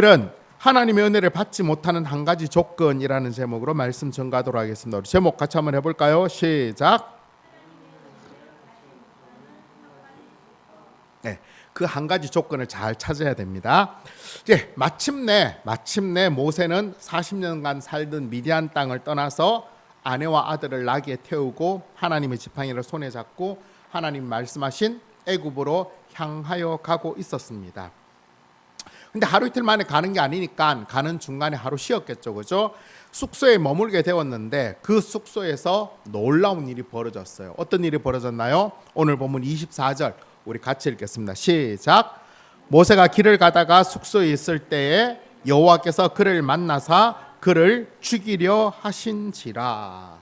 오늘은 하나님의 은혜를 받지 못하는 한 가지 조건이라는 제목으로 말씀 전가하도록 하겠습니다. 우리 제목 같이 한번 해볼까요? 시작. 네, 그 한 가지 조건을 잘 찾아야 됩니다. 이제 마침내 모세는 40년간 살던 미디안 땅을 떠나서 아내와 아들을 나귀에 태우고 하나님의 지팡이를 손에 잡고 하나님 말씀하신 애굽으로 향하여 가고 있었습니다. 근데 하루 이틀 만에 가는 게 아니니까 가는 중간에 하루 쉬었겠죠, 그죠? 숙소에 머물게 되었는데 그 숙소에서 놀라운 일이 벌어졌어요. 어떤 일이 벌어졌나요? 오늘 본문 24절 우리 같이 읽겠습니다. 시작. 모세가 길을 가다가 숙소에 있을 때에 여호와께서 그를 만나사 그를 죽이려 하신지라.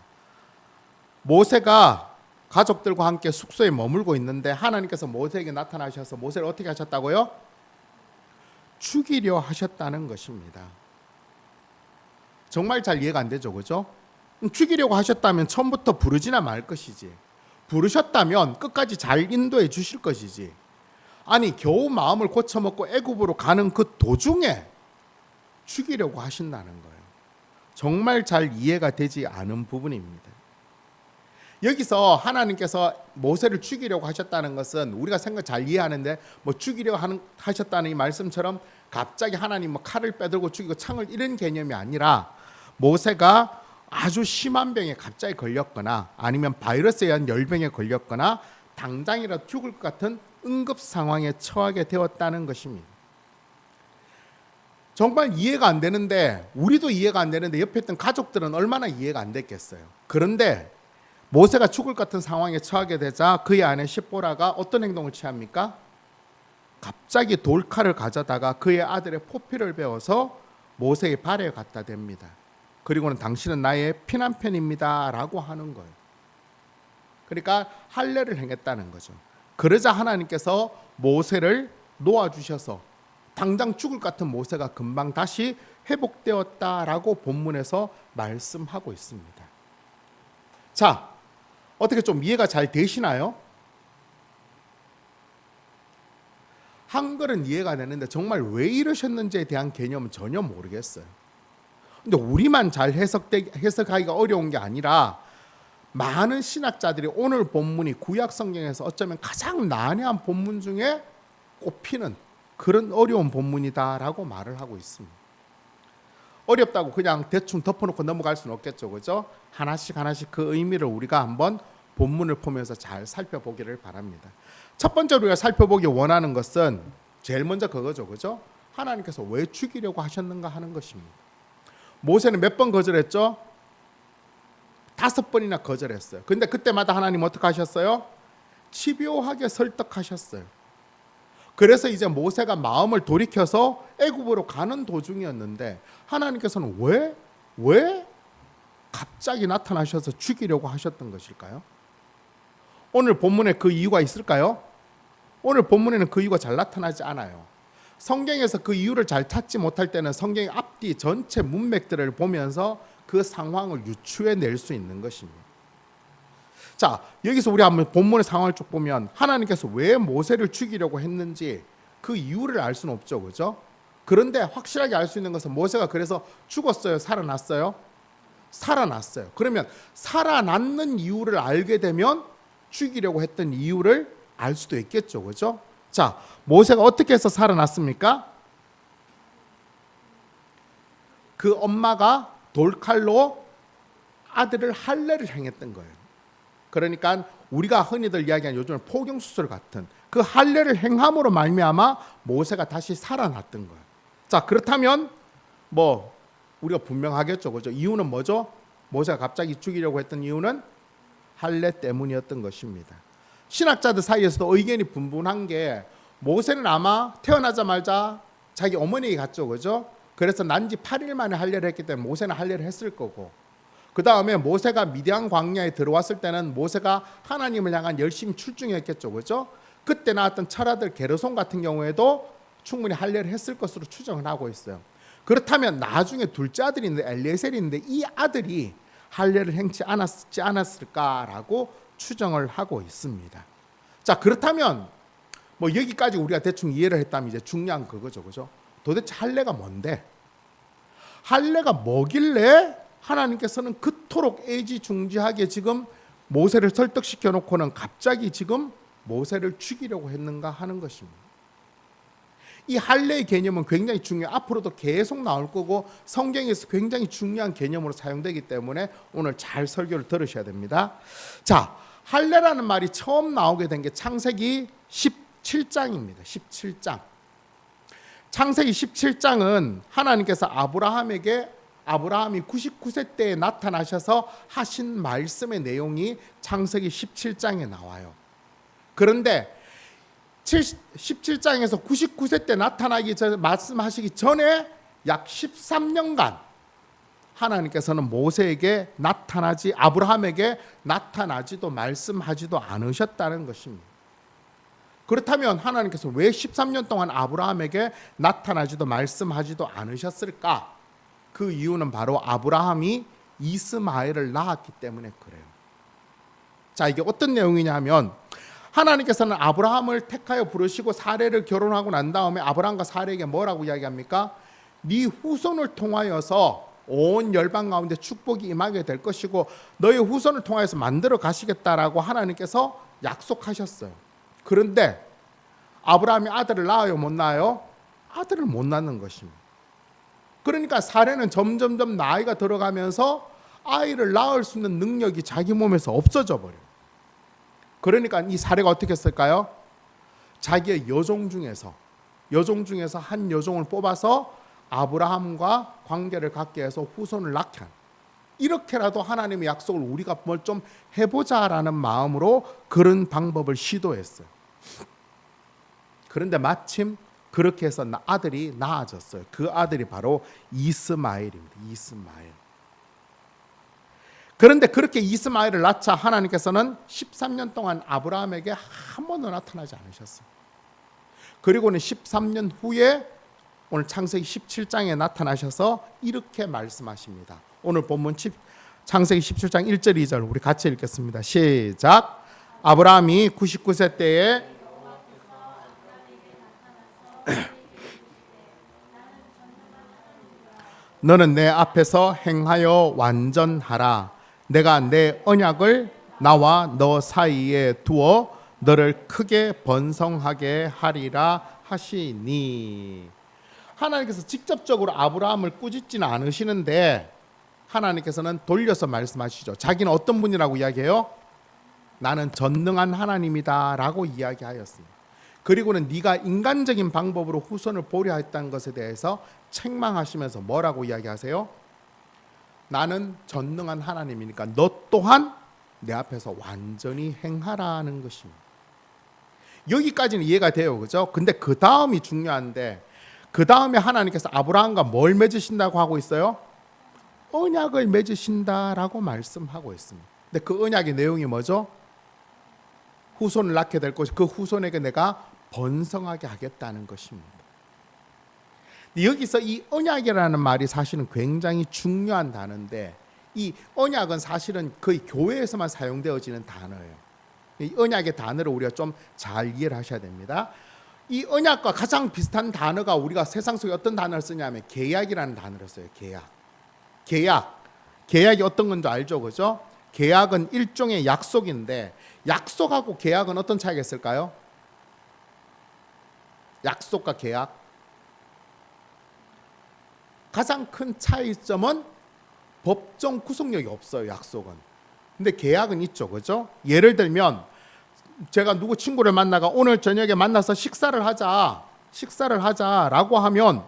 모세가 가족들과 함께 숙소에 머물고 있는데 하나님께서 모세에게 나타나셔서 모세를 어떻게 하셨다고요? 죽이려 하셨다는 것입니다. 정말 잘 이해가 안 되죠, 그죠? 죽이려고 하셨다면 처음부터 부르지나 말 것이지. 부르셨다면 끝까지 잘 인도해 주실 것이지. 아니 겨우 마음을 고쳐먹고 애굽으로 가는 그 도중에 죽이려고 하신다는 거예요. 정말 잘 이해가 되지 않은 부분입니다. 여기서 하나님께서 모세를 죽이려고 하셨다는 것은 우리가 생각 잘 이해하는데 뭐 죽이려고 하셨다는 이 말씀처럼 갑자기 하나님 뭐 칼을 빼들고 죽이고 창을 이런 개념이 아니라 모세가 아주 심한 병에 갑자기 걸렸거나 아니면 바이러스에 의한 열병에 걸렸거나 당장이라도 죽을 것 같은 응급 상황에 처하게 되었다는 것입니다. 정말 이해가 안 되는데 우리도 이해가 안 되는데 옆에 있던 가족들은 얼마나 이해가 안 됐겠어요. 그런데 모세가 죽을 것 같은 상황에 처하게 되자 그의 아내 시보라가 어떤 행동을 취합니까? 갑자기 돌칼을 가져다가 그의 아들의 포피를 베어서 모세의 발에 갖다 댑니다. 그리고는 당신은 나의 피난편입니다 라고 하는 거예요. 그러니까 할례를 행했다는 거죠. 그러자 하나님께서 모세를 놓아주셔서 당장 죽을 것 같은 모세가 금방 다시 회복되었다라고 본문에서 말씀하고 있습니다. 자, 어떻게 좀 이해가 잘 되시나요? 한글은 이해가 되는데 정말 왜 이러셨는지에 대한 개념은 전혀 모르겠어요. 근데 우리만 잘 해석하기가 어려운 게 아니라 많은 신학자들이 오늘 본문이 구약 성경에서 어쩌면 가장 난해한 본문 중에 꼽히는 그런 어려운 본문이다라고 말을 하고 있습니다. 어렵다고 그냥 대충 덮어놓고 넘어갈 수는 없겠죠, 그죠? 하나씩 그 의미를 우리가 한번 본문을 보면서 잘 살펴보기를 바랍니다. 첫 번째로 우리가 살펴보기 원하는 것은 제일 먼저 그거죠, 그죠? 하나님께서 왜 죽이려고 하셨는가 하는 것입니다. 모세는 몇 번 거절했죠? 5번이나 거절했어요. 근데 그때마다 하나님 어떻게 하셨어요? 집요하게 설득하셨어요. 그래서 이제 모세가 마음을 돌이켜서 애굽으로 가는 도중이었는데 하나님께서는 왜 갑자기 나타나셔서 죽이려고 하셨던 것일까요? 오늘 본문에 그 이유가 있을까요? 오늘 본문에는 그 이유가 잘 나타나지 않아요. 성경에서 그 이유를 잘 찾지 못할 때는 성경의 앞뒤 전체 문맥들을 보면서 그 상황을 유추해낼 수 있는 것입니다. 자, 여기서 우리 한번 본문의 상황을 쭉 보면 하나님께서 왜 모세를 죽이려고 했는지 그 이유를 알 수는 없죠, 그죠? 그런데 확실하게 알 수 있는 것은 모세가 그래서 죽었어요, 살아났어요? 살아났어요. 그러면 살아났는 이유를 알게 되면 죽이려고 했던 이유를 알 수도 있겠죠, 그죠? 자, 모세가 어떻게 해서 살아났습니까? 그 엄마가 돌칼로 아들을 할례를 행했던 거예요. 그러니까 우리가 흔히들 이야기하는 요즘 포경수술 같은 그 할례를 행함으로 말미암아 모세가 다시 살아났던 거예요. 자, 그렇다면 뭐 우리가 분명하겠죠, 그죠? 이유는 뭐죠? 모세가 갑자기 죽이려고 했던 이유는 할례 때문이었던 것입니다. 신학자들 사이에서도 의견이 분분한 게 모세는 아마 태어나자마자 자기 어머니에게 갔죠, 그죠? 그래서 난지 8일 만에 할례를 했기 때문에 모세는 할례를 했을 거고, 그 다음에 모세가 미디안 광야에 들어왔을 때는 모세가 하나님을 향한 열심히 출중했겠죠, 그죠? 그때 나왔던 철아들 게르손 같은 경우에도 충분히 할례를 했을 것으로 추정을 하고 있어요. 그렇다면 나중에 둘째 아들이 있는데 엘리에셀이 있는데 이 아들이 할례를 행치 않았을까라고 추정을 하고 있습니다. 자, 그렇다면 뭐 여기까지 우리가 대충 이해를 했다면 이제 중요한 그거죠, 그죠? 도대체 할례가 뭔데? 할례가 뭐길래 하나님께서는 그토록 애지중지하게 지금 모세를 설득시켜 놓고는 갑자기 지금 모세를 죽이려고 했는가 하는 것입니다. 이 할례의 개념은 굉장히 중요해요. 앞으로도 계속 나올 거고 성경에서 굉장히 중요한 개념으로 사용되기 때문에 오늘 잘 설교를 들으셔야 됩니다. 자, 할례라는 말이 처음 나오게 된 게 창세기 17장입니다. 17장. 창세기 17장은 하나님께서 아브라함이 99세 때에 나타나셔서 하신 말씀의 내용이 창세기 17장에 나와요. 그런데 17장에서 99세 때 나타나기 전에 말씀하시기 전에 약 13년간 하나님께서는 모세에게 아브라함에게 나타나지도 말씀하지도 않으셨다는 것입니다. 그렇다면 하나님께서 왜 13년 동안 아브라함에게 나타나지도 말씀하지도 않으셨을까? 그 이유는 바로 아브라함이 이스마엘을 낳았기 때문에 그래요. 자, 이게 어떤 내용이냐면 하나님께서는 아브라함을 택하여 부르시고 사례를 결혼하고 난 다음에 아브라함과 사례에게 뭐라고 이야기합니까? 네 후손을 통하여서 온 열방 가운데 축복이 임하게 될 것이고 너의 후손을 통하여서 만들어 가시겠다라고 하나님께서 약속하셨어요. 그런데 아브라함이 아들을 낳아요, 못 낳아요? 아들을 못 낳는 것입니다. 그러니까 사례는 점점점 나이가 들어가면서 아이를 낳을 수 있는 능력이 자기 몸에서 없어져 버려요. 그러니까 이 사례가 어떻게 했을까요? 자기의 여종 중에서 한 여종을 뽑아서 아브라함과 관계를 갖게 해서 후손을 낳게 한, 이렇게라도 하나님의 약속을 우리가 뭘 좀 해보자라는 마음으로 그런 방법을 시도했어요. 그런데 마침 그렇게 해서 아들이 낳아졌어요. 그 아들이 바로 이스마엘입니다. 이스마엘. 그런데 그렇게 이스마엘을 낳자 하나님께서는 13년 동안 아브라함에게 한 번도 나타나지 않으셨어요. 그리고는 13년 후에 오늘 창세기 17장에 나타나셔서 이렇게 말씀하십니다. 오늘 본문 창세기 17장 1절 2절 우리 같이 읽겠습니다. 시작. 아브라함이 99세 때에 너는 내 앞에서 행하여 완전하라. 내가 내 언약을 나와 너 사이에 두어 너를 크게 번성하게 하리라 하시니. 하나님께서 직접적으로 아브라함을 꾸짖지는 않으시는데 하나님께서는 돌려서 말씀하시죠. 자기는 어떤 분이라고 이야기해요? 나는 전능한 하나님이다 라고 이야기하였습니다. 그리고는 네가 인간적인 방법으로 후손을 보려 했다는 것에 대해서 책망하시면서 뭐라고 이야기하세요? 나는 전능한 하나님이니까 너 또한 내 앞에서 완전히 행하라는 것입니다. 여기까지는 이해가 돼요, 그죠? 근데 그 다음이 중요한데, 그 다음에 하나님께서 아브라함과 뭘 맺으신다고 하고 있어요? 언약을 맺으신다라고 말씀하고 있습니다. 근데 그 언약의 내용이 뭐죠? 후손을 낳게 될 것이, 그 후손에게 내가 번성하게 하겠다는 것입니다. 여기서 이 언약이라는 말이 사실은 굉장히 중요한 단어인데, 이 언약은 사실은 거의 교회에서만 사용되어지는 단어예요. 이 언약의 단어를 우리가 좀 잘 이해를 하셔야 됩니다. 이 언약과 가장 비슷한 단어가 우리가 세상 속에 어떤 단어를 쓰냐면 계약이라는 단어를 써요. 계약이 어떤 건지 알죠, 그죠? 계약은 일종의 약속인데 약속하고 계약은 어떤 차이가 있을까요? 약속과 계약 가장 큰 차이점은 법정 구속력이 없어요. 약속은. 근데 계약은 있죠, 그죠? 예를 들면 제가 누구 친구를 만나가 오늘 저녁에 만나서 식사를 하자라고 하면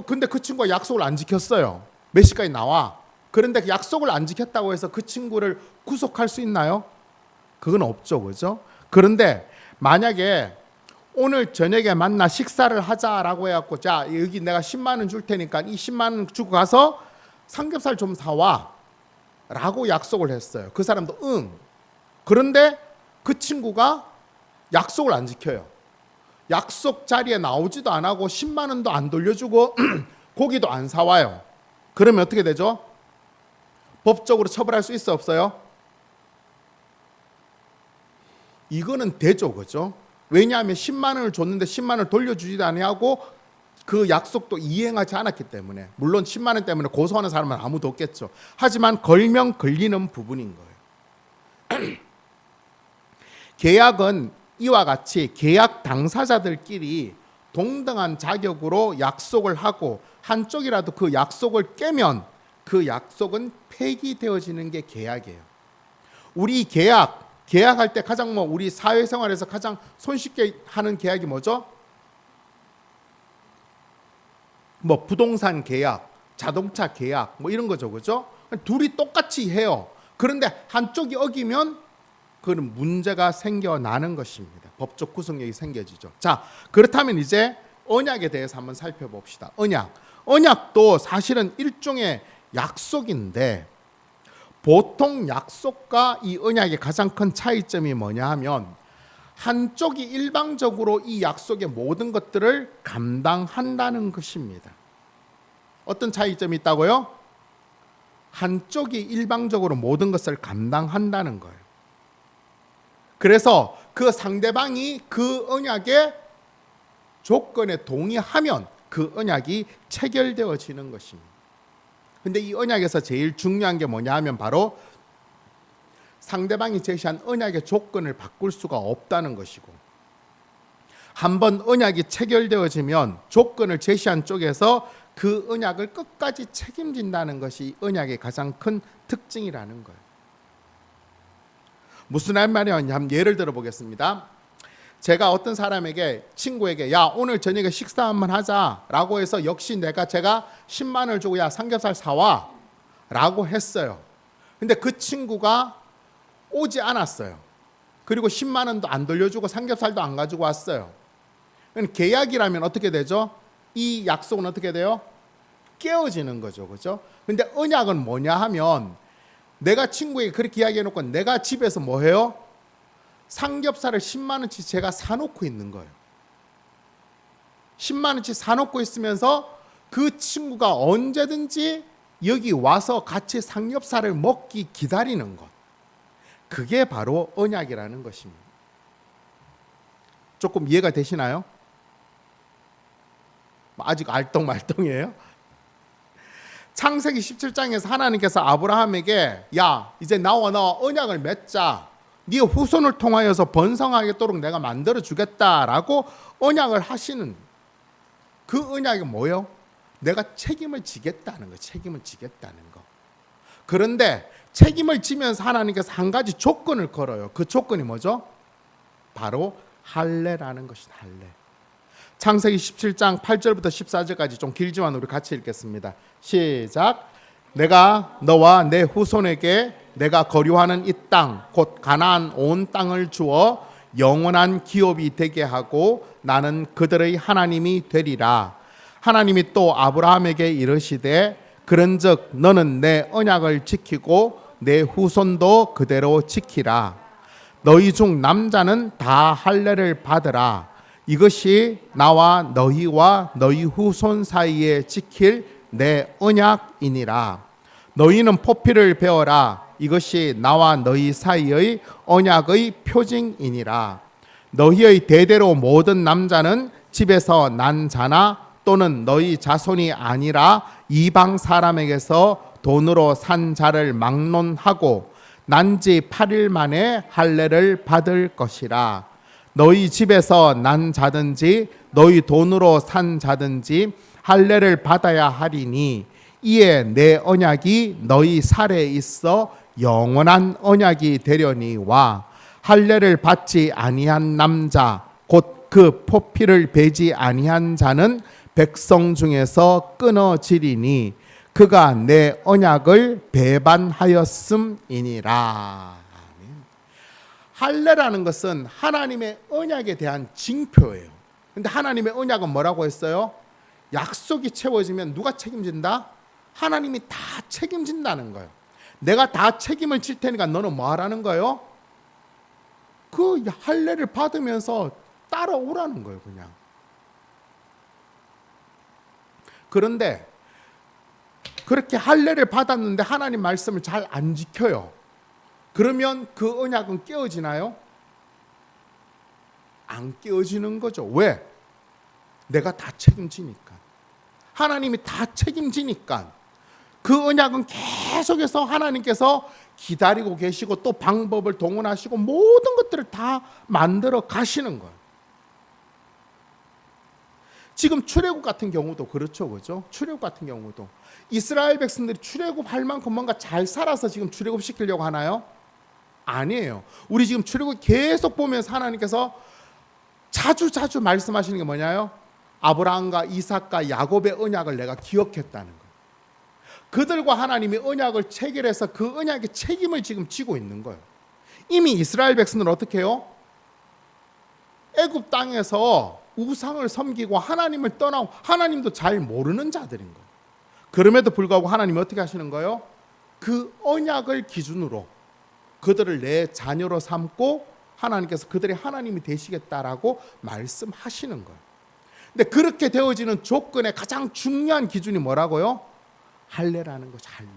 근데 그 친구가 약속을 안 지켰어요. 몇 시까지 나와. 그런데 그 약속을 안 지켰다고 해서 그 친구를 구속할 수 있나요? 그건 없죠, 그죠? 그런데 만약에 오늘 저녁에 만나 식사를 하자라고 해갖고 자 여기 내가 10만 원 줄 테니까 이 10만 원 주고 가서 삼겹살 좀 사와 라고 약속을 했어요. 그 사람도 응. 그런데 그 친구가 약속을 안 지켜요. 약속 자리에 나오지도 안 하고 10만 원도 안 돌려주고 고기도 안 사와요. 그러면 어떻게 되죠? 법적으로 처벌할 수 있어 없어요? 이거는 되죠, 그죠? 왜냐하면 10만 원을 줬는데 10만 원을 돌려주지도 아니하고 그 약속도 이행하지 않았기 때문에, 물론 10만 원 때문에 고소하는 사람은 아무도 없겠죠. 하지만 걸면 걸리는 부분인 거예요. 계약은 이와 같이 계약 당사자들끼리 동등한 자격으로 약속을 하고 한쪽이라도 그 약속을 깨면 그 약속은 폐기되어지는 게 계약이에요. 우리 계약할 때 가장 우리 사회생활에서 가장 손쉽게 하는 계약이 뭐죠? 부동산 계약, 자동차 계약 이런 거죠. 그죠? 둘이 똑같이 해요. 그런데 한쪽이 어기면 그런 문제가 생겨나는 것입니다. 법적 구속력이 생겨지죠. 자, 그렇다면 이제 언약에 대해서 한번 살펴봅시다. 언약도 사실은 일종의 약속인데, 보통 약속과 이 언약의 가장 큰 차이점이 뭐냐 하면, 한쪽이 일방적으로 이 약속의 모든 것들을 감당한다는 것입니다. 어떤 차이점이 있다고요? 한쪽이 일방적으로 모든 것을 감당한다는 거예요. 그래서 그 상대방이 그 언약의 조건에 동의하면 그 언약이 체결되어지는 것입니다. 근데 이 언약에서 제일 중요한 게 뭐냐 하면 바로 상대방이 제시한 언약의 조건을 바꿀 수가 없다는 것이고, 한번 언약이 체결되어지면 조건을 제시한 쪽에서 그 언약을 끝까지 책임진다는 것이 언약의 가장 큰 특징이라는 거예요. 무슨 말이냐 하면 예를 들어 보겠습니다. 제가 어떤 사람에게, 친구에게 야 오늘 저녁에 식사 한번 하자라고 해서 역시 제가 10만 원을 주고 야 삼겹살 사와 라고 했어요. 근데 그 친구가 오지 않았어요. 그리고 10만 원도 안 돌려주고 삼겹살도 안 가지고 왔어요. 계약이라면 어떻게 되죠? 이 약속은 어떻게 돼요? 깨어지는 거죠. 그죠? 근데 언약은 뭐냐 하면, 내가 친구에게 그렇게 이야기해놓고 내가 집에서 뭐 해요? 삼겹살을 10만 원치 제가 사놓고 있는 거예요. 10만 원치 사놓고 있으면서 그 친구가 언제든지 여기 와서 같이 삼겹살을 먹기 기다리는 것. 그게 바로 언약이라는 것입니다. 조금 이해가 되시나요? 아직 알똥말똥이에요? 창세기 17장에서 하나님께서 아브라함에게 야 이제 나와 언약을 맺자, 네 후손을 통하여서 번성하겠도록 내가 만들어 주겠다라고 언약을 하시는, 그 언약이 뭐예요? 내가 책임을 지겠다는 거, 책임을 지겠다는 거. 그런데 책임을 지면서 하나님께서 한 가지 조건을 걸어요. 그 조건이 뭐죠? 바로 할례라는 것이다. 할례. 창세기 17장 8절부터 14절까지 좀 길지만 우리 같이 읽겠습니다. 시작. 내가 너와 내 후손에게 내가 거류하는 이 땅 곧 가나안 온 땅을 주어 영원한 기업이 되게 하고 나는 그들의 하나님이 되리라. 하나님이 또 아브라함에게 이르시되 그런즉 너는 내 언약을 지키고 내 후손도 그대로 지키라. 너희 중 남자는 다 할례를 받으라. 이것이 나와 너희와 너희 후손 사이에 지킬 내 언약이니라. 너희는 포피를 베어라. 이것이 나와 너희 사이의 언약의 표징이니라. 너희의 대대로 모든 남자는 집에서 난 자나 또는 너희 자손이 아니라 이방 사람에게서 돈으로 산 자를 막론하고 난지 8일 만에 할례를 받을 것이라. 너희 집에서 난 자든지 너희 돈으로 산 자든지 할례를 받아야 하리니 이에 내 언약이 너희 살에 있어 영원한 언약이 되려니와 할례를 받지 아니한 남자 곧 그 포피를 베지 아니한 자는 백성 중에서 끊어지리니 그가 내 언약을 배반하였음이니라. 할례라는 것은 하나님의 언약에 대한 징표예요. 근데 하나님의 언약은 뭐라고 했어요? 약속이 채워지면 누가 책임진다? 하나님이 다 책임진다는 거예요. 내가 다 책임을 질 테니까 너는 뭐 하라는 거예요? 그 할례를 받으면서 따라오라는 거예요, 그냥. 그런데 그렇게 할례를 받았는데 하나님 말씀을 잘 안 지켜요. 그러면 그 언약은 깨어지나요? 안 깨어지는 거죠. 왜? 내가 다 책임지니까. 하나님이 다 책임지니까 그 언약은 계속해서 하나님께서 기다리고 계시고 또 방법을 동원하시고 모든 것들을 다 만들어 가시는 거예요. 지금 출애굽 같은 경우도 그렇죠, 그죠? 출애굽 같은 경우도 이스라엘 백성들이 출애굽할 만큼 뭔가 잘 살아서 지금 출애굽 시키려고 하나요? 아니에요. 우리 지금 출애굽 계속 보면서 하나님께서 자주 말씀하시는 게 뭐냐요? 아브라함과 이삭과 야곱의 언약을 내가 기억했다는 거예요. 그들과 하나님이 언약을 체결해서 그 언약의 책임을 지금 지고 있는 거예요. 이미 이스라엘 백성들은 어떻게 해요? 애굽 땅에서 우상을 섬기고 하나님을 떠나고 하나님도 잘 모르는 자들인 거예요. 그럼에도 불구하고 하나님이 어떻게 하시는 거예요? 그 언약을 기준으로 그들을 내 자녀로 삼고 하나님께서 그들의 하나님이 되시겠다라고 말씀하시는 거예요. 근데 그렇게 되어지는 조건의 가장 중요한 기준이 뭐라고요? 할례라는 거죠. 할례.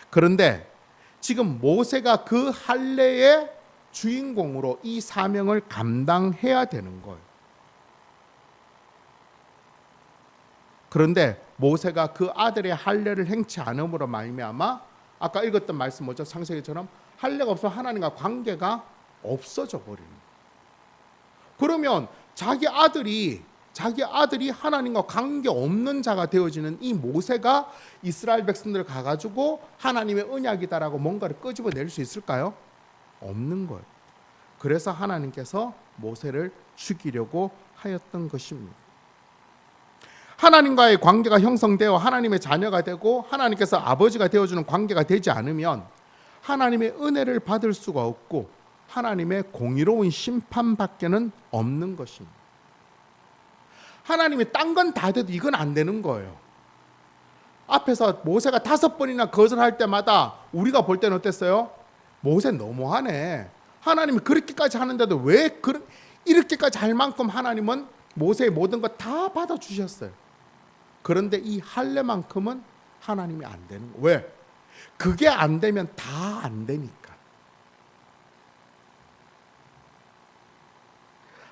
그런데 지금 모세가 그 할례의 주인공으로 이 사명을 감당해야 되는 거예요. 그런데 모세가 그 아들의 할례를 행치 않음으로 말미암아 아까 읽었던 말씀 뭐죠? 창세기처럼 할례가 없어 하나님과 관계가 없어져 버리는 거예요. 그러면 자기 아들이 하나님과 관계 없는 자가 되어지는 이 모세가 이스라엘 백성들을 가가지고 하나님의 언약이다라고 뭔가를 끄집어낼 수 있을까요? 없는 거예요. 그래서 하나님께서 모세를 죽이려고 하였던 것입니다. 하나님과의 관계가 형성되어 하나님의 자녀가 되고 하나님께서 아버지가 되어주는 관계가 되지 않으면 하나님의 은혜를 받을 수가 없고 하나님의 공의로운 심판밖에는 없는 것입니다. 하나님이 딴 건 다 돼도 이건 안 되는 거예요. 앞에서 모세가 5번이나 거절할 때마다 우리가 볼 때는 어땠어요? 모세 너무하네. 하나님이 그렇게까지 하는데도 왜 이렇게까지 할 만큼 하나님은 모세의 모든 것 다 받아주셨어요. 그런데 이 할례만큼은 하나님이 안 되는 거예요. 왜? 그게 안 되면 다 안 되니까.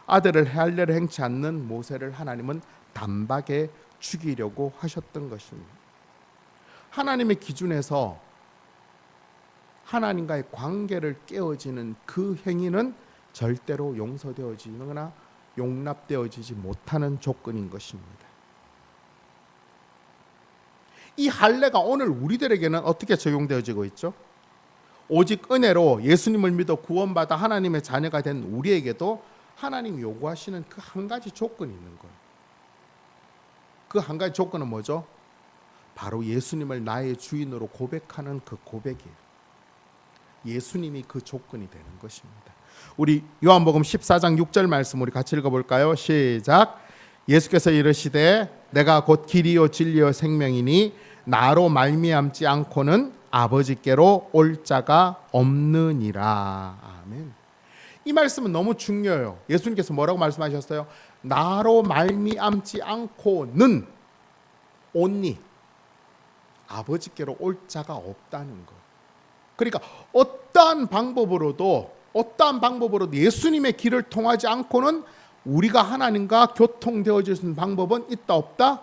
아들을 할례를 행치 않는 모세를 하나님은 단박에 죽이려고 하셨던 것입니다. 하나님의 기준에서 하나님과의 관계를 깨어지는 그 행위는 절대로 용서되어지거나 용납되어지지 못하는 조건인 것입니다. 이 할례가 오늘 우리들에게는 어떻게 적용되어지고 있죠? 오직 은혜로 예수님을 믿어 구원받아 하나님의 자녀가 된 우리에게도 하나님이 요구하시는 그 한 가지 조건이 있는 거예요. 그 한 가지 조건은 뭐죠? 바로 예수님을 나의 주인으로 고백하는 그 고백이에요. 예수님이 그 조건이 되는 것입니다. 우리 요한복음 14장 6절 말씀 우리 같이 읽어볼까요? 시작. 예수께서 이르시되 내가 곧 길이요 진리요 생명이니 나로 말미암지 않고는 아버지께로 올 자가 없느니라. 아멘. 이 말씀은 너무 중요해요. 예수님께서 뭐라고 말씀하셨어요? 나로 말미암지 않고는 only 아버지께로 올 자가 없다는 거. 그러니까 어떠한 방법으로도 예수님의 길을 통하지 않고는 우리가 하나님과 교통되어질 수 있는 방법은 있다 없다?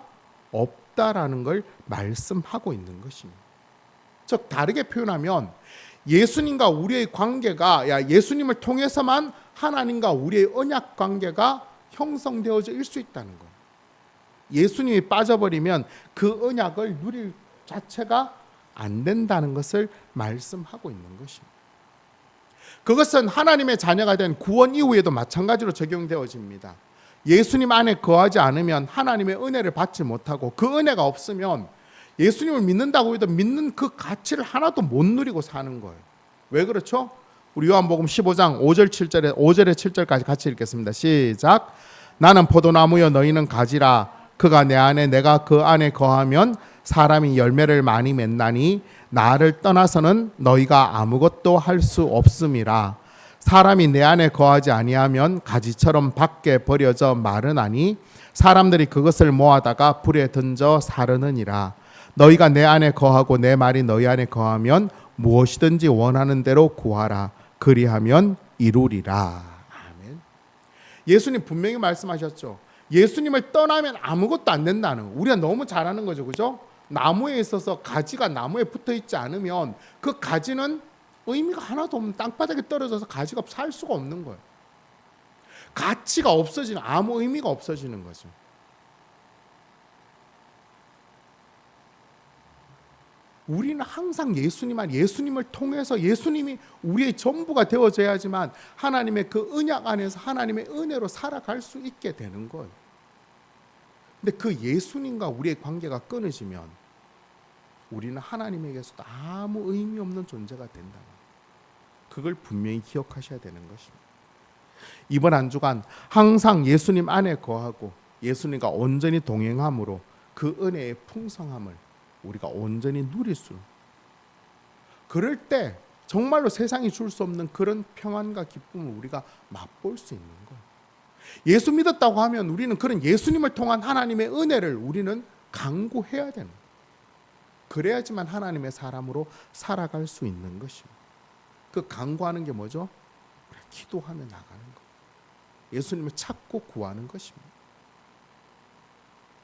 없다라는 걸 말씀하고 있는 것입니다. 즉 다르게 표현하면 예수님과 우리의 관계가 예수님을 통해서만 하나님과 우리의 언약 관계가 형성되어질 수 있다는 거예요. 예수님이 빠져버리면 그 언약을 누릴 자체가 안 된다는 것을 말씀하고 있는 것입니다. 그것은 하나님의 자녀가 된 구원 이후에도 마찬가지로 적용되어집니다. 예수님 안에 거하지 않으면 하나님의 은혜를 받지 못하고 그 은혜가 없으면 예수님을 믿는다고 해도 믿는 그 가치를 하나도 못 누리고 사는 거예요. 왜 그렇죠? 우리 요한복음 15장 5절에 7절까지 같이 읽겠습니다. 시작. 나는 포도나무여 너희는 가지라. 그가 내 안에 내가 그 안에 거하면 사람이 열매를 많이 맺나니 나를 떠나서는 너희가 아무것도 할 수 없음이라. 사람이 내 안에 거하지 아니하면 가지처럼 밖에 버려져 마르나니 사람들이 그것을 모아다가 불에 던져 사르느니라. 너희가 내 안에 거하고 내 말이 너희 안에 거하면 무엇이든지 원하는 대로 구하라. 그리하면 이루리라. 아멘. 예수님 분명히 말씀하셨죠. 예수님을 떠나면 아무것도 안 된다는 거. 우리가 너무 잘 아는 거죠. 그죠? 나무에 있어서 가지가 나무에 붙어 있지 않으면 그 가지는 의미가 하나도 없는, 땅바닥에 떨어져서 가지가 살 수가 없는 거예요. 가치가 없어지는, 아무 의미가 없어지는 거죠. 우리는 항상 예수님을 통해서 예수님이 우리의 전부가 되어져야지만 하나님의 그 언약 안에서 하나님의 은혜로 살아갈 수 있게 되는 거예요. 근데 그 예수님과 우리의 관계가 끊어지면 우리는 하나님에게서도 아무 의미 없는 존재가 된다. 그걸 분명히 기억하셔야 되는 것입니다. 이번 한 주간 항상 예수님 안에 거하고 예수님과 온전히 동행함으로 그 은혜의 풍성함을 우리가 온전히 누릴 수, 그럴 때 정말로 세상이 줄 수 없는 그런 평안과 기쁨을 우리가 맛볼 수 있는 거예요. 예수 믿었다고 하면 우리는 그런 예수님을 통한 하나님의 은혜를 우리는 강구해야 되는 거예요. 그래야지만 하나님의 사람으로 살아갈 수 있는 것입니다. 그 강구하는 게 뭐죠? 기도하며 나가는 거예요. 예수님을 찾고 구하는 것입니다.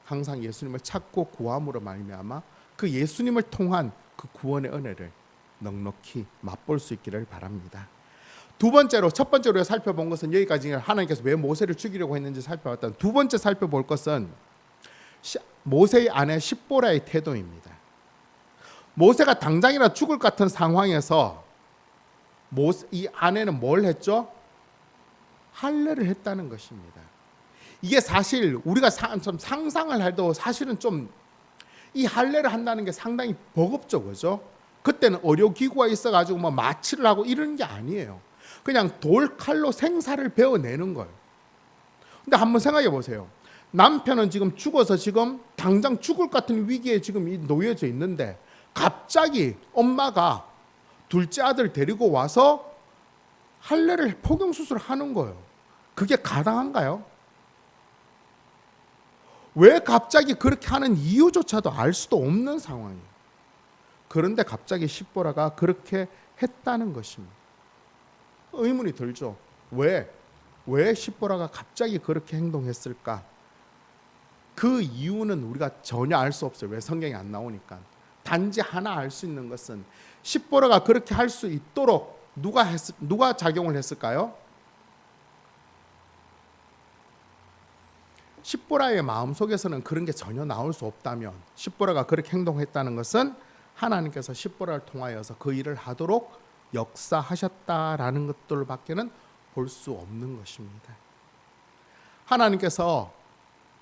항상 예수님을 찾고 구함으로 말미암아 그 예수님을 통한 그 구원의 은혜를 넉넉히 맛볼 수 있기를 바랍니다. 두 번째로, 첫 번째로 살펴본 것은 여기까지 하나님께서 왜 모세를 죽이려고 했는지 살펴봤던, 두 번째 살펴볼 것은 모세의 아내 십보라의 태도입니다. 모세가 당장이라 죽을 것 같은 상황에서 이 아내는 뭘 했죠? 할례를 했다는 것입니다. 이게 사실 우리가 좀 상상을 해도 사실은 좀 이 할례를 한다는 게 상당히 버겁죠, 그죠? 그때는 의료기구가 있어가지고 뭐 마취를 하고 이런 게 아니에요. 그냥 돌칼로 생사를 베어내는 거예요. 근데 한번 생각해 보세요. 남편은 지금 죽어서 지금 당장 죽을 것 같은 위기에 지금 놓여져 있는데 갑자기 엄마가 둘째 아들 데리고 와서 할례를 포경수술을 하는 거예요. 그게 가당한가요? 왜 갑자기 그렇게 하는 이유조차도 알 수도 없는 상황이에요. 그런데 갑자기 십보라가 그렇게 했다는 것입니다. 의문이 들죠. 왜 십보라가 갑자기 그렇게 행동했을까? 그 이유는 우리가 전혀 알 수 없어요. 왜 성경이 안 나오니까. 단지 하나 알 수 있는 것은 십보라가 그렇게 할 수 있도록 누가 작용을 했을까요? 십보라의 마음속에서는 그런 게 전혀 나올 수 없다면 십보라가 그렇게 행동했다는 것은 하나님께서 십보라를 통하여서 그 일을 하도록 역사하셨다라는 것들밖에는 볼 수 없는 것입니다. 하나님께서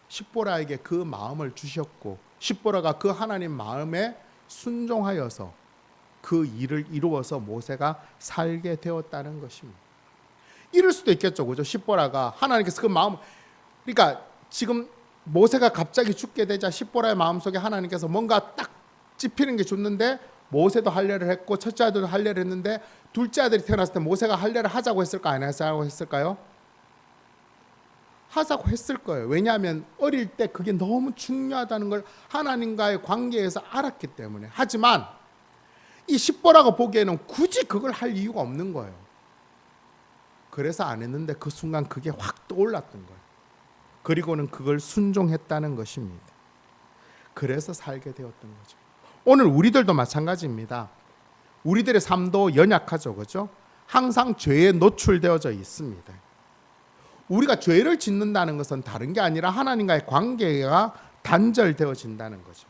십보라에게 그 마음을 주셨고 십보라가 그 하나님 마음에 순종하여서 그 일을 이루어서 모세가 살게 되었다는 것입니다. 이럴 수도 있겠죠, 그죠? 십보라가 하나님께서 그 마음, 그러니까 지금 모세가 갑자기 죽게 되자 십보라의 마음속에 하나님께서 뭔가 딱 찝히는 게 좋는데 모세도 할례를 했고 첫째 아들도 할례를 했는데 둘째 아들이 태어났을 때 모세가 할례를 하자고 했을까 안 하자고 했을까요? 하자고 했을 거예요. 왜냐하면 어릴 때 그게 너무 중요하다는 걸 하나님과의 관계에서 알았기 때문에. 하지만 이 십보라가 보기에는 굳이 그걸 할 이유가 없는 거예요. 그래서 안 했는데 그 순간 그게 확 떠올랐던 거예요. 그리고는 그걸 순종했다는 것입니다. 그래서 살게 되었던 거죠. 오늘 우리들도 마찬가지입니다. 우리들의 삶도 연약하죠, 그렇죠? 항상 죄에 노출되어져 있습니다. 우리가 죄를 짓는다는 것은 다른 게 아니라 하나님과의 관계가 단절되어진다는 거죠.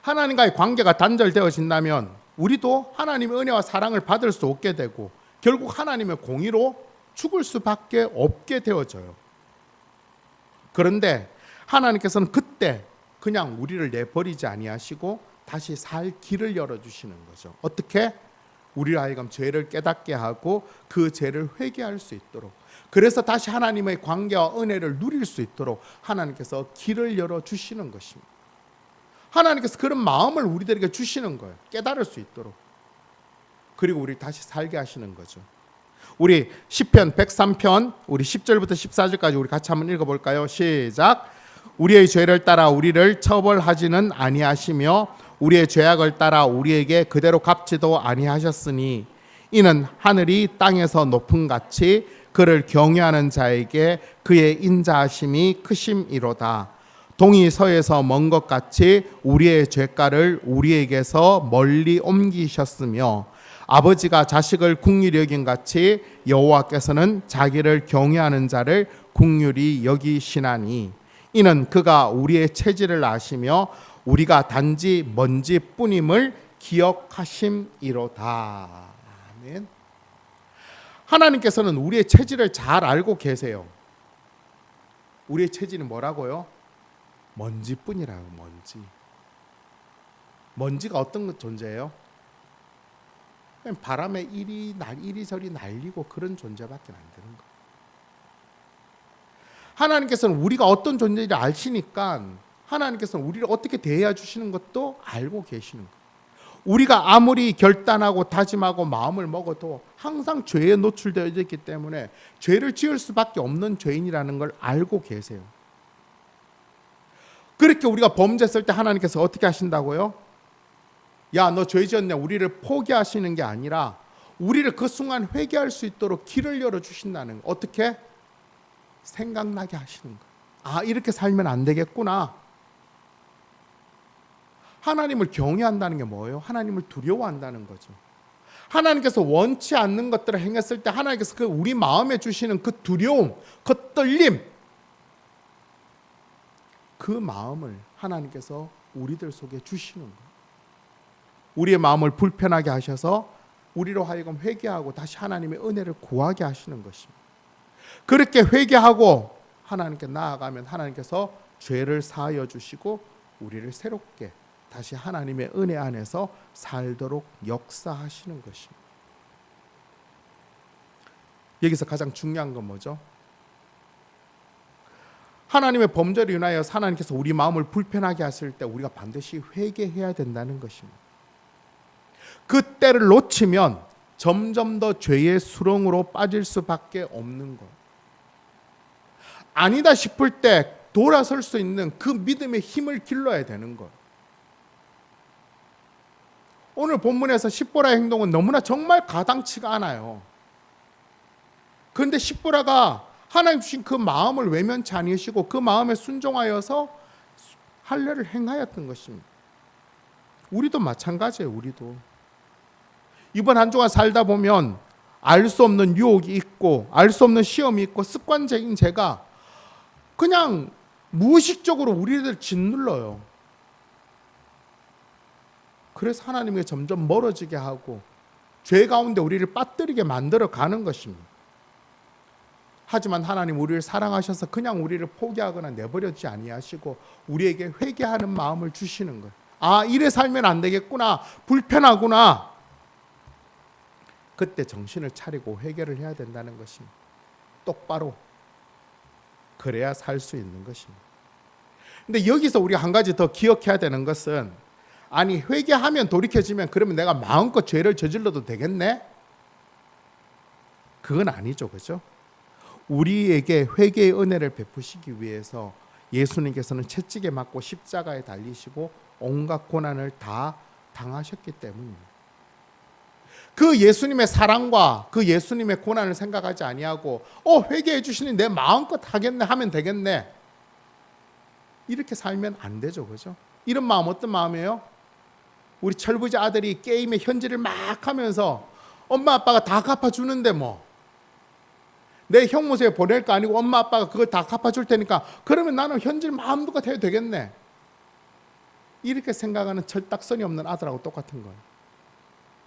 하나님과의 관계가 단절되어진다면 우리도 하나님의 은혜와 사랑을 받을 수 없게 되고 결국 하나님의 공의로 죽을 수밖에 없게 되어져요. 그런데 하나님께서는 그때 그냥 우리를 내버리지 아니하시고 다시 살 길을 열어주시는 거죠. 어떻게? 우리 하여금 죄를 깨닫게 하고 그 죄를 회개할 수 있도록, 그래서 다시 하나님의 관계와 은혜를 누릴 수 있도록 하나님께서 길을 열어주시는 것입니다. 하나님께서 그런 마음을 우리들에게 주시는 거예요. 깨달을 수 있도록. 그리고 우리 다시 살게 하시는 거죠. 우리 시편 103편 우리 10절부터 14절까지 우리 같이 한번 읽어볼까요? 시작. 우리의 죄를 따라 우리를 처벌하지는 아니하시며 우리의 죄악을 따라 우리에게 그대로 갚지도 아니하셨으니 이는 하늘이 땅에서 높음 같이 그를 경외하는 자에게 그의 인자하심이 크심이로다. 동이 서에서 먼 것 같이 우리의 죄가를 우리에게서 멀리 옮기셨으며 아버지가 자식을 긍휼히 여긴 같이 여호와께서는 자기를 경외하는 자를 긍휼히 여기시나니 이는 그가 우리의 체질을 아시며 우리가 단지 먼지뿐임을 기억하심이로다. 아멘. 하나님께서는 우리의 체질을 잘 알고 계세요. 우리의 체질이 뭐라고요? 먼지뿐이라고. 먼지가 어떤 존재예요? 그냥 바람에 이리저리 날리고 그런 존재밖에 안 되는 거예요. 하나님께서는 우리가 어떤 존재인지 아시니까 하나님께서는 우리를 어떻게 대해 주시는 것도 알고 계시는 거예요. 우리가 아무리 결단하고 다짐하고 마음을 먹어도 항상 죄에 노출되어 있기 때문에 죄를 지을 수밖에 없는 죄인이라는 걸 알고 계세요. 그렇게 우리가 범죄했을 때 하나님께서 어떻게 하신다고요? 야, 너 죄 지었냐? 우리를 포기하시는 게 아니라 우리를 그 순간 회개할 수 있도록 길을 열어주신다는 거. 어떻게? 생각나게 하시는 거예요. 아, 이렇게 살면 안 되겠구나. 하나님을 경외한다는 게 뭐예요? 하나님을 두려워한다는 거죠. 하나님께서 원치 않는 것들을 행했을 때 하나님께서 그 우리 마음에 주시는 그 두려움, 그 떨림, 그 마음을 하나님께서 우리들 속에 주시는 거예요. 우리의 마음을 불편하게 하셔서 우리로 하여금 회개하고 다시 하나님의 은혜를 구하게 하시는 것입니다. 그렇게 회개하고 하나님께 나아가면 하나님께서 죄를 사하여 주시고 우리를 새롭게 다시 하나님의 은혜 안에서 살도록 역사하시는 것입니다. 여기서 가장 중요한 건 뭐죠? 하나님의 범죄를 인하여 하나님께서 우리 마음을 불편하게 하실 때 우리가 반드시 회개해야 된다는 것입니다. 그 때를 놓치면 점점 더 죄의 수렁으로 빠질 수밖에 없는 것. 아니다 싶을 때 돌아설 수 있는 그 믿음의 힘을 길러야 되는 것. 오늘 본문에서 십보라의 행동은 너무나 정말 가당치가 않아요. 그런데 십보라가 하나님 주신 그 마음을 외면치 아니하시고 그 마음에 순종하여서 할례를 행하였던 것입니다. 우리도 마찬가지예요. 우리도 이번 한 주간 살다 보면 알 수 없는 유혹이 있고 알 수 없는 시험이 있고 습관적인 죄가 그냥 무의식적으로 우리를 짓눌러요. 그래서 하나님께 점점 멀어지게 하고 죄 가운데 우리를 빠뜨리게 만들어 가는 것입니다. 하지만 하나님 우리를 사랑하셔서 그냥 우리를 포기하거나 내버려두지 아니하시고 우리에게 회개하는 마음을 주시는 거예요. 아, 이래 살면 안 되겠구나. 불편하구나. 그때 정신을 차리고 회개를 해야 된다는 것입니다. 똑바로. 그래야 살 수 있는 것입니다. 근데 여기서 우리가 한 가지 더 기억해야 되는 것은 아니 회개하면 돌이켜지면 그러면 내가 마음껏 죄를 저질러도 되겠네? 그건 아니죠. 그렇죠? 우리에게 회개의 은혜를 베푸시기 위해서 예수님께서는 채찍에 맞고 십자가에 달리시고 온갖 고난을 다 당하셨기 때문입니다. 그 예수님의 사랑과 그 예수님의 고난을 생각하지 아니하고 회개해 주시니 내 마음껏 하겠네 하면 되겠네. 이렇게 살면 안 되죠. 그죠? 이런 마음 어떤 마음이에요? 우리 철부지 아들이 게임의 현질을 막 하면서 엄마 아빠가 다 갚아주는데 뭐 내 형무소에 보낼 거 아니고 엄마 아빠가 그걸 다 갚아줄 테니까 그러면 나는 현질 마음껏 해도 되겠네. 이렇게 생각하는 철딱선이 없는 아들하고 똑같은 거예요.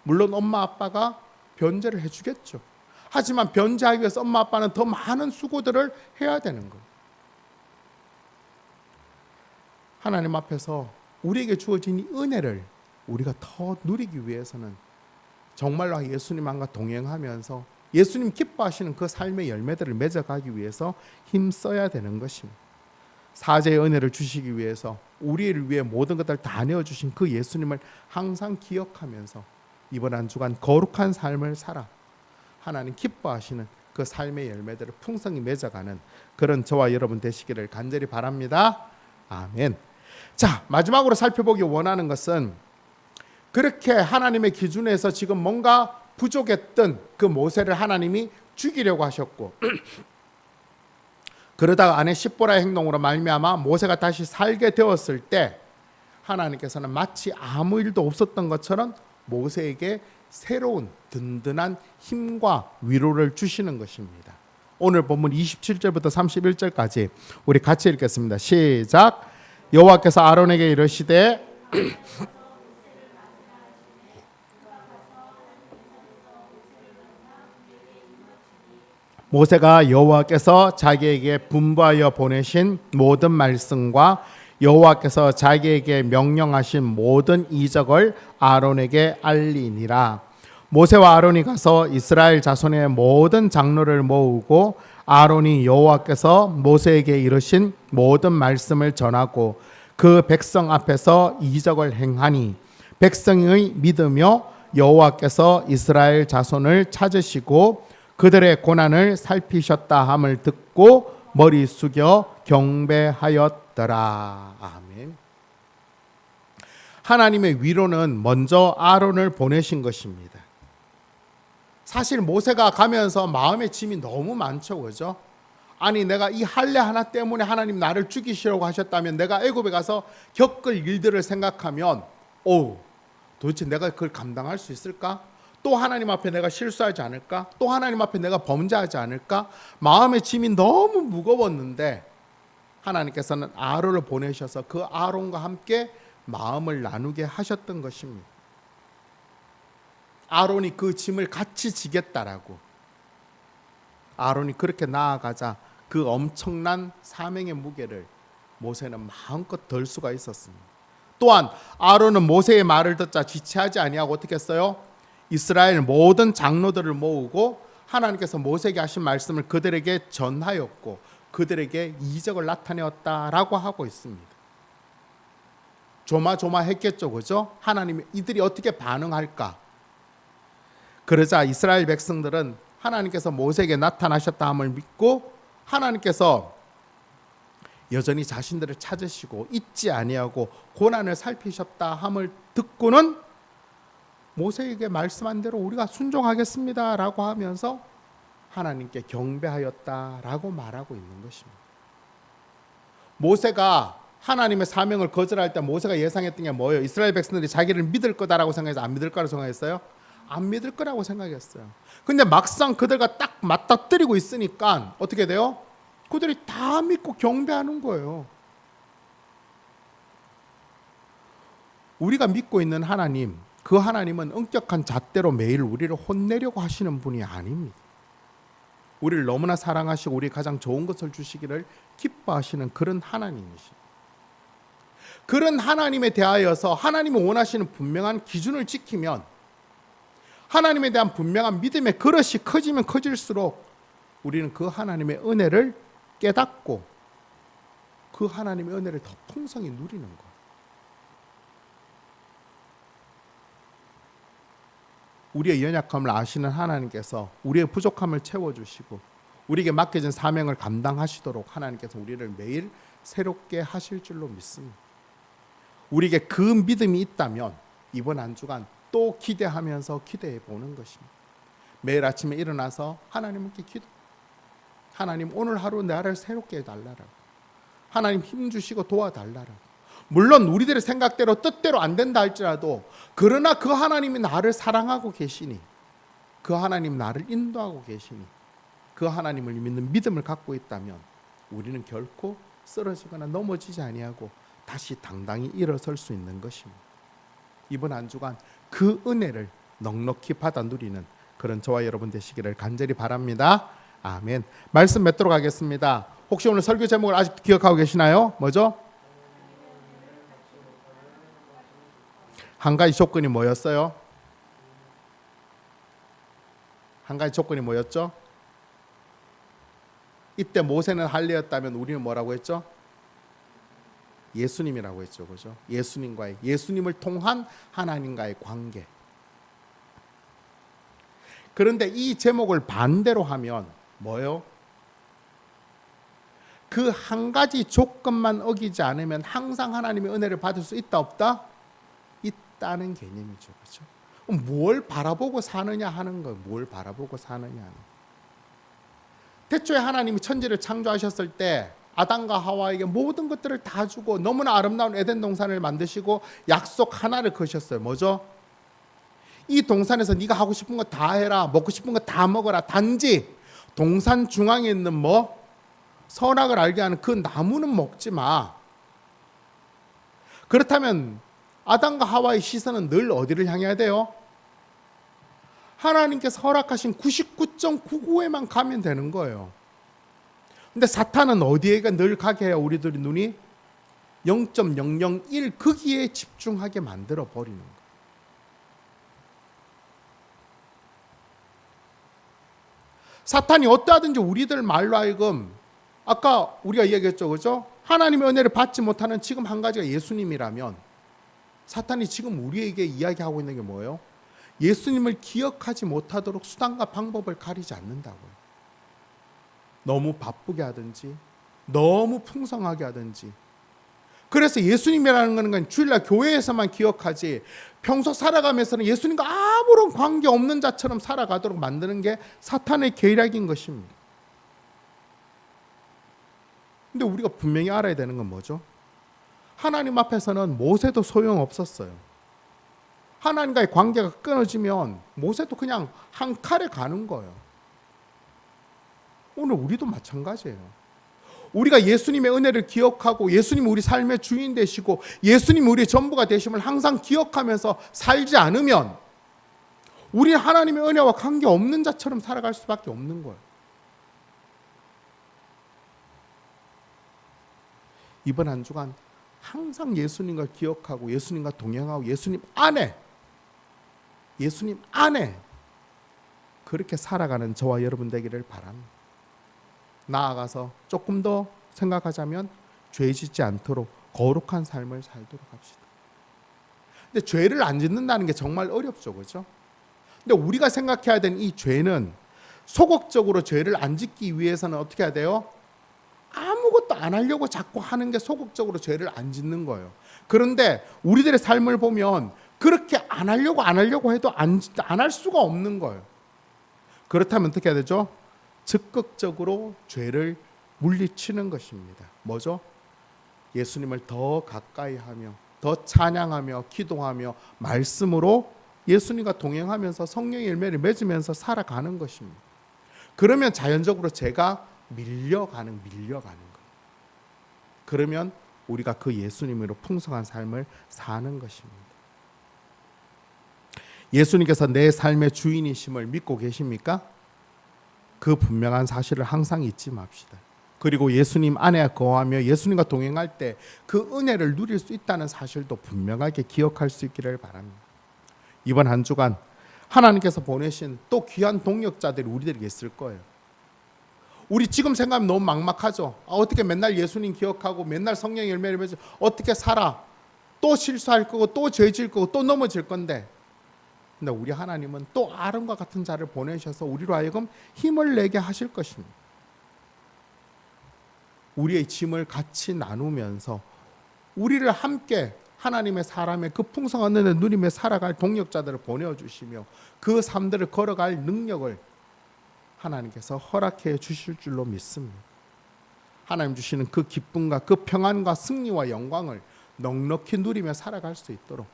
물론 엄마 아빠가 변제를 해주겠죠. 하지만 변제하기 위해서 엄마 아빠는 더 많은 수고들을 해야 되는 거예요. 하나님 앞에서 우리에게 주어진 이 은혜를 우리가 더 누리기 위해서는 정말로 예수님과 동행하면서 예수님 기뻐하시는 그 삶의 열매들을 맺어가기 위해서 힘써야 되는 것입니다. 사제의 은혜를 주시기 위해서 우리를 위해 모든 것들을 다 내어주신 그 예수님을 항상 기억하면서 이번 한 주간 거룩한 삶을 살아 하나님 기뻐하시는 그 삶의 열매들을 풍성히 맺어가는 그런 저와 여러분 되시기를 간절히 바랍니다. 아멘. 자, 마지막으로 살펴보기 원하는 것은 그렇게 하나님의 기준에서 지금 뭔가 부족했던 그 모세를 하나님이 죽이려고 하셨고 그러다가 아내 십보라의 행동으로 말미암아 모세가 다시 살게 되었을 때 하나님께서는 마치 아무 일도 없었던 것처럼 모세에게 새로운 든든한 힘과 위로를 주시는 것입니다. 오늘 본문 27절부터 31절까지 우리 같이 읽겠습니다. 시작. 여호와께서 아론에게 이르시되 모세가 여호와께서 자기에게 분부하여 보내신 모든 말씀과 여호와께서 자기에게 명령하신 모든 이적을 아론에게 알리니라. 모세와 아론이 가서 이스라엘 자손의 모든 장로를 모으고 아론이 여호와께서 모세에게 이르신 모든 말씀을 전하고 그 백성 앞에서 이적을 행하니 백성의 믿으며 여호와께서 이스라엘 자손을 찾으시고 그들의 고난을 살피셨다 함을 듣고 머리 숙여 경배하였더라. 아멘. 하나님의 위로는 먼저 아론을 보내신 것입니다. 사실 모세가 가면서 마음의 짐이 너무 많죠, 그죠? 아니 내가 이 할례 하나 때문에 하나님 나를 죽이시려고 하셨다면 내가 애굽에 가서 겪을 일들을 생각하면 도대체 내가 그걸 감당할 수 있을까? 또 하나님 앞에 내가 실수하지 않을까? 또 하나님 앞에 내가 범죄하지 않을까? 마음의 짐이 너무 무거웠는데 하나님께서는 아론을 보내셔서 그 아론과 함께 마음을 나누게 하셨던 것입니다. 아론이 그 짐을 같이 지겠다라고. 아론이 그렇게 나아가자 그 엄청난 사명의 무게를 모세는 마음껏 덜 수가 있었습니다. 또한 아론은 모세의 말을 듣자 지체하지 아니하고 어떻게 했어요? 이스라엘 모든 장로들을 모으고 하나님께서 모세에게 하신 말씀을 그들에게 전하였고 그들에게 이적을 나타내었다라고 하고 있습니다. 조마조마했겠죠, 그죠? 하나님이 이들이 어떻게 반응할까? 그러자 이스라엘 백성들은 하나님께서 모세에게 나타나셨다 함을 믿고 하나님께서 여전히 자신들을 찾으시고 잊지 아니하고 고난을 살피셨다 함을 듣고는 모세에게 말씀한 대로 우리가 순종하겠습니다라고 하면서 하나님께 경배하였다라고 말하고 있는 것입니다. 모세가 하나님의 사명을 거절할 때 모세가 예상했던 게 뭐예요? 이스라엘 백성들이 자기를 믿을 거다라고 생각해서 안 믿을 거라고 생각했어요? 안 믿을 거라고 생각했어요. 근데 막상 그들과 딱 맞닥뜨리고 있으니까 어떻게 돼요? 그들이 다 믿고 경배하는 거예요. 우리가 믿고 있는 하나님, 그 하나님은 엄격한 잣대로 매일 우리를 혼내려고 하시는 분이 아닙니다. 우리를 너무나 사랑하시고 우리 가장 좋은 것을 주시기를 기뻐하시는 그런 하나님이십니다. 그런 하나님에 대하여서 하나님이 원하시는 분명한 기준을 지키면 하나님에 대한 분명한 믿음의 그릇이 커지면 커질수록 우리는 그 하나님의 은혜를 깨닫고 그 하나님의 은혜를 더 풍성히 누리는 거예요. 우리의 연약함을 아시는 하나님께서 우리의 부족함을 채워주시고 우리에게 맡겨진 사명을 감당하시도록 하나님께서 우리를 매일 새롭게 하실 줄로 믿습니다. 우리에게 그 믿음이 있다면 이번 한 주간 또 기대하면서 기대해 보는 것입니다. 매일 아침에 일어나서 하나님께 기도. 하나님 오늘 하루 나를 새롭게 해달라고. 하나님 힘 주시고 도와달라고. 물론 우리들의 생각대로 뜻대로 안 된다 할지라도 그러나 그 하나님이 나를 사랑하고 계시니 그 하나님 나를 인도하고 계시니 그 하나님을 믿는 믿음을 갖고 있다면 우리는 결코 쓰러지거나 넘어지지 아니하고 다시 당당히 일어설 수 있는 것입니다. 이번 한 주간 그 은혜를 넉넉히 받아 누리는 그런 저와 여러분 되시기를 간절히 바랍니다. 아멘. 말씀 맺도록 하겠습니다. 혹시 오늘 설교 제목을 아직도 기억하고 계시나요? 뭐죠? 한 가지 조건이 뭐였어요? 한 가지 조건이 뭐였죠? 이때 모세는 할례였다면 우리는 뭐라고 했죠? 예수님이라고 했죠, 그죠? 예수님을 통한 하나님과의 관계. 그런데 이 제목을 반대로 하면 뭐예요? 그 한 가지 조건만 어기지 않으면 항상 하나님의 은혜를 받을 수 있다 없다? 있다는 개념이죠, 그렇죠? 뭘 바라보고 사느냐 하는 거예요. 뭘 바라보고 사느냐. 태초에 하나님이 천지를 창조하셨을 때 아담과 하와에게 모든 것들을 다 주고 너무나 아름다운 에덴 동산을 만드시고 약속 하나를 거셨어요. 뭐죠? 이 동산에서 네가 하고 싶은 거 다 해라. 먹고 싶은 거 다 먹어라. 단지 동산 중앙에 있는 선악을 알게 하는 그 나무는 먹지 마. 그렇다면 아담과 하와의 시선은 늘 어디를 향해야 돼요? 하나님께서 허락하신 99.99에만 가면 되는 거예요. 근데 사탄은 어디에 늘 가게 해요? 우리들의 눈이 0.001 거기에 집중하게 만들어 버리는 거예요. 사탄이 어떠하든지 우리들 말로 하여금 아까 우리가 얘기했죠, 그죠? 하나님의 은혜를 받지 못하는 지금 한 가지가 예수님이라면 사탄이 지금 우리에게 이야기하고 있는 게 뭐예요? 예수님을 기억하지 못하도록 수단과 방법을 가리지 않는다고요. 너무 바쁘게 하든지 너무 풍성하게 하든지. 그래서 예수님이라는 건 주일날 교회에서만 기억하지 평소 살아가면서는 예수님과 아무런 관계없는 자처럼 살아가도록 만드는 게 사탄의 계략인 것입니다. 근데 우리가 분명히 알아야 되는 건 뭐죠? 하나님 앞에서는 모세도 소용없었어요. 하나님과의 관계가 끊어지면 모세도 그냥 한 칼에 가는 거예요. 오늘 우리도 마찬가지예요. 우리가 예수님의 은혜를 기억하고 예수님 우리 삶의 주인 되시고 예수님 우리의 전부가 되심을 항상 기억하면서 살지 않으면 우리는 하나님의 은혜와 관계없는 자처럼 살아갈 수밖에 없는 거예요. 이번 한 주간 항상 예수님과 기억하고 예수님과 동행하고 예수님 안에 그렇게 살아가는 저와 여러분 되기를 바랍니다. 나아가서 조금 더 생각하자면 죄 짓지 않도록 거룩한 삶을 살도록 합시다. 근데 죄를 안 짓는다는 게 정말 어렵죠, 그렇죠? 근데 우리가 생각해야 되는 이 죄는 소극적으로 죄를 안 짓기 위해서는 어떻게 해야 돼요? 아무것도 안 하려고 자꾸 하는 게 소극적으로 죄를 안 짓는 거예요. 그런데 우리들의 삶을 보면 그렇게 안 하려고 해도 안 할 수가 없는 거예요. 그렇다면 어떻게 해야 되죠? 적극적으로 죄를 물리치는 것입니다. 뭐죠? 예수님을 더 가까이 하며 더 찬양하며 기도하며 말씀으로 예수님과 동행하면서 성령의 열매를 맺으면서 살아가는 것입니다. 그러면 자연적으로 죄가 밀려가는 거예요. 그러면 우리가 그 예수님으로 풍성한 삶을 사는 것입니다. 예수님께서 내 삶의 주인이심을 믿고 계십니까? 그 분명한 사실을 항상 잊지 맙시다. 그리고 예수님 안에 거하며 예수님과 동행할 때 그 은혜를 누릴 수 있다는 사실도 분명하게 기억할 수 있기를 바랍니다. 이번 한 주간 하나님께서 보내신 또 귀한 동역자들이 우리들에게 있을 거예요. 우리 지금 생각하면 너무 막막하죠. 어떻게 맨날 예수님 기억하고 맨날 성령의 열매를 맺어 어떻게 살아? 또 실수할 거고 또 죄질 거고 또 넘어질 건데. 근데 우리 하나님은 또 아론과 같은 자를 보내셔서 우리로 하여금 힘을 내게 하실 것입니다. 우리의 짐을 같이 나누면서 우리를 함께 하나님의 사람의 그 풍성한 은혜 누리며 살아갈 동역자들을 보내주시며 그 삶들을 걸어갈 능력을 하나님께서 허락해 주실 줄로 믿습니다. 하나님 주시는 그 기쁨과 그 평안과 승리와 영광을 넉넉히 누리며 살아갈 수 있도록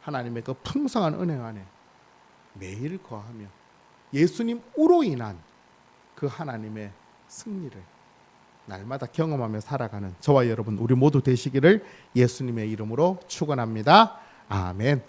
하나님의 그 풍성한 은혜 안에 매일 거하며 예수님으로 인한 그 하나님의 승리를 날마다 경험하며 살아가는 저와 여러분 우리 모두 되시기를 예수님의 이름으로 축원합니다. 아멘.